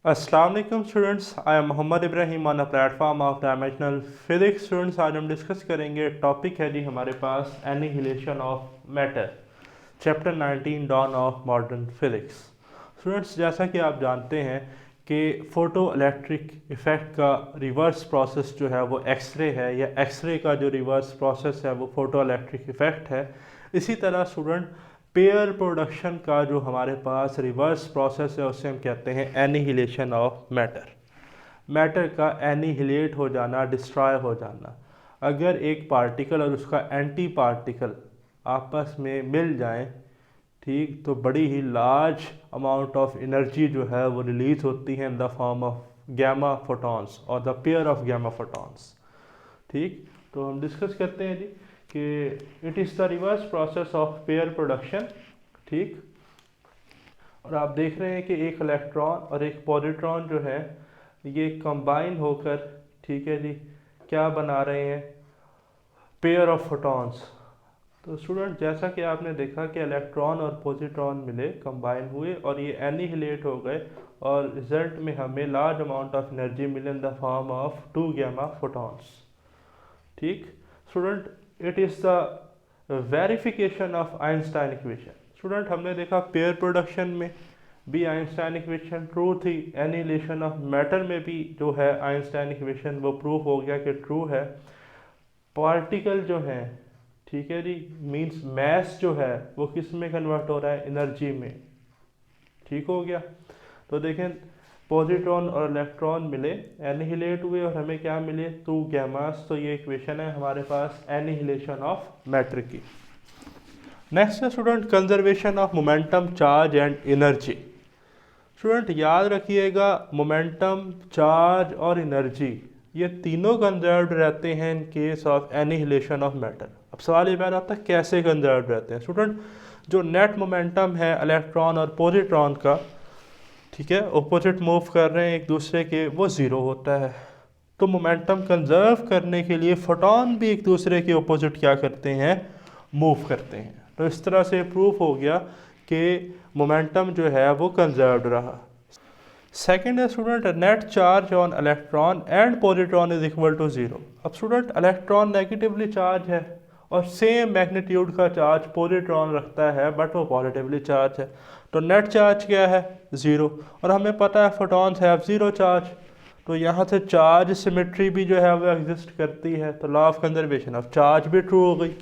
अस्सलाम वालेकुम students, I am Mohammad Ibrahim on a platform of dimensional physics. Students, आज हम डिस्कस करेंगे, टॉपिक है जी हमारे पास annihilation of matter, chapter 19 dawn of modern physics. Students, जैसा कि आप जानते हैं कि फोटो इलेक्ट्रिक इफ़ेक्ट का रिवर्स प्रोसेस जो है वो एक्सरे है, या एक्सरे का जो रिवर्स प्रोसेस है वो फोटो इलेक्ट्रिक इफ़ेक्ट है। इसी तरह स्टूडेंट, पेयर प्रोडक्शन का जो हमारे पास रिवर्स प्रोसेस है उसे हम कहते हैं एनिहिलेशन ऑफ मैटर। मैटर का एनिहिलेट हो जाना, डिस्ट्रॉय हो जाना। अगर एक पार्टिकल और उसका एंटी पार्टिकल आपस में मिल जाएं, ठीक, तो बड़ी ही लार्ज अमाउंट ऑफ एनर्जी जो है वो रिलीज होती है in the form of gamma photons और the pair of gamma photons. ठीक, तो हम डिस्कस करते हैं जी कि it is the reverse process of pair production. ठीक, और आप देख रहे हैं कि एक इलेक्ट्रॉन और एक पॉजिट्रॉन जो है ये कंबाइन होकर, ठीक है जी, क्या बना रहे हैं, पेयर ऑफ फोटॉन्स। तो स्टूडेंट, जैसा कि आपने देखा कि इलेक्ट्रॉन और पॉजिट्रॉन मिले, कंबाइन हुए और ये एनिहिलेट हो गए, और रिजल्ट में हमें लार्ज अमाउंट ऑफ एनर्जी मिले in the form of 2 gamma photons. ठीक student, it is the verification of Einstein equation. Student, हमने देखा पेयर प्रोडक्शन में भी आइंस्टाइन इक्वेशन ट्रू थी, एनिहिलेशन ऑफ मैटर में भी जो है आइंस्टाइन इक्वेशन वो प्रूफ हो गया कि ट्रू है। पार्टिकल जो है, ठीक है जी, मींस मैस जो है वो किस में कन्वर्ट हो रहा है, एनर्जी में। ठीक हो गया। तो देखें, पॉजिट्रॉन और इलेक्ट्रॉन मिले, एनिहिलेट हुए और हमें क्या मिले, 2 गैमास। तो ये इक्वेशन है हमारे पास एनिहिलेशन ऑफ मैटर की। नेक्स्ट है student, conservation of momentum, charge and energy. Student, याद रखिएगा, मोमेंटम, चार्ज और एनर्जी ये तीनों कंजर्व्ड रहते हैं इन case of annihilation of matter. अब सवाल ये पैदा होता है कैसे कंजर्व्ड रहते हैं। स्टूडेंट, जो नेट मोमेंटम है इलेक्ट्रॉन और पॉजिट्रॉन का, ठीक है, ऑपोजिट मूव कर रहे हैं एक दूसरे के, वो ज़ीरो होता है। तो मोमेंटम कंजर्व करने के लिए फोटॉन भी एक दूसरे के ऑपोजिट क्या करते हैं, मूव करते हैं। तो इस तरह से प्रूफ हो गया कि मोमेंटम जो है वो कंजर्व्ड रहा। सेकेंड है student, net charge on electron and positron is equal to zero. अब स्टूडेंट, इलेक्ट्रॉन नेगेटिवली चार्ज है और सेम मैग्नीट्यूड का चार्ज पॉजिट्रॉन रखता है, बट वो पॉजिटिवली चार्ज है। तो नेट चार्ज क्या है, ज़ीरो। और हमें पता है फोटॉन्स हैव ज़ीरो चार्ज, तो यहाँ से चार्ज सिमेट्री भी जो है वो एग्जिस्ट करती है। तो law of conservation of charge भी ट्रू हो गई।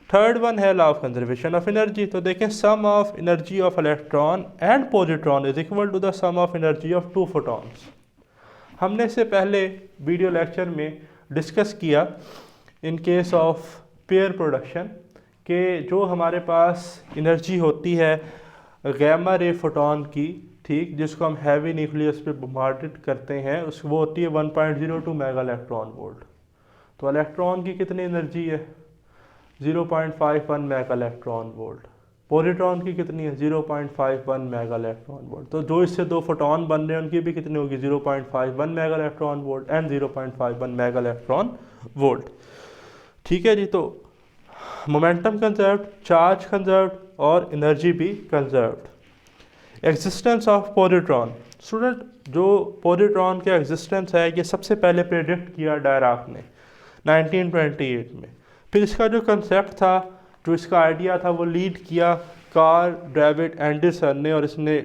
थर्ड वन है law of conservation of energy. तो देखें, sum of energy of electron and positron is equal to the sum of energy of 2 photons. हमने इससे पहले वीडियो लेक्चर में डिस्कस किया in case of pair production के जो हमारे पास एनर्जी होती है गैमा रे फोटॉन की, ठीक, जिसको हम हैवी न्यूक्लियस पे बॉम्बार्डेड करते हैं, उस वो होती है 1.02 मेगा इलेक्ट्रॉन वोल्ट। तो इलेक्ट्रॉन की कितनी एनर्जी है, 0.51 मेगा इलेक्ट्रॉन वोल्ट। पॉजिट्रॉन की कितनी है, 0.51 मेगा इलेक्ट्रॉन वोल्ट। तो जो इससे 2 फोटॉन बन रहे हैं उनकी भी कितनी होगी, 0.51 mega electron volt and 0.51 mega electron volt. ठीक है जी। तो मोमेंटम कंजर्व्ड, चार्ज कंजर्व्ड और एनर्जी भी conserved. Existence of positron. Student, जो पॉजिट्रॉन का एग्जिस्टेंस है ये सबसे पहले प्रेडिक्ट किया डायराक ने 1928 में। फिर इसका जो कंसेप्ट था, जो इसका आइडिया था, वो लीड किया कार्ल डेविड एंडरसन ने, और इसने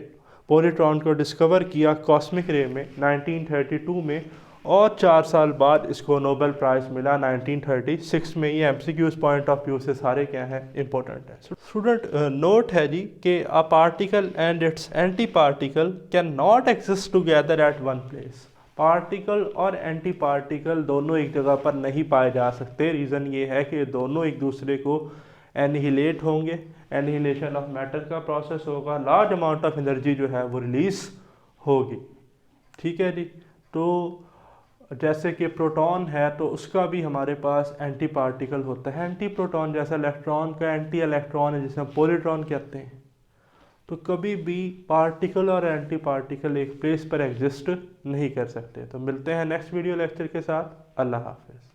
पॉजिट्रॉन को डिस्कवर किया कॉस्मिक रे में 1932 में, और 4 साल बाद इसको नोबेल प्राइज़ मिला 1936 में। ये एमसीक्यूज पॉइंट ऑफ व्यू से सारे क्या हैं, इंपॉर्टेंट है। स्टूडेंट, नोट है जी कि a particle and it's anti particle can not exist together at one place. Particle और एंटी पार्टिकल दोनों एक जगह पर नहीं पाए जा सकते। रीज़न ये है कि दोनों एक दूसरे को एनिहिलेट होंगे, एनिहिलेशन ऑफ मैटर का प्रोसेस होगा, लार्ज अमाउंट ऑफ एनर्जी जो है वो रिलीज होगी। ठीक है जी। तो जैसे कि प्रोटॉन है तो उसका भी हमारे पास एंटी पार्टिकल होता है, एंटी प्रोटॉन, जैसा इलेक्ट्रॉन का एंटी इलेक्ट्रॉन है जिसे हम पॉजिट्रॉन कहते हैं। तो कभी भी पार्टिकल और एंटी पार्टिकल एक प्लेस पर एग्जिस्ट नहीं कर सकते। तो मिलते हैं नेक्स्ट वीडियो लेक्चर के साथ। अल्लाह हाफिज़।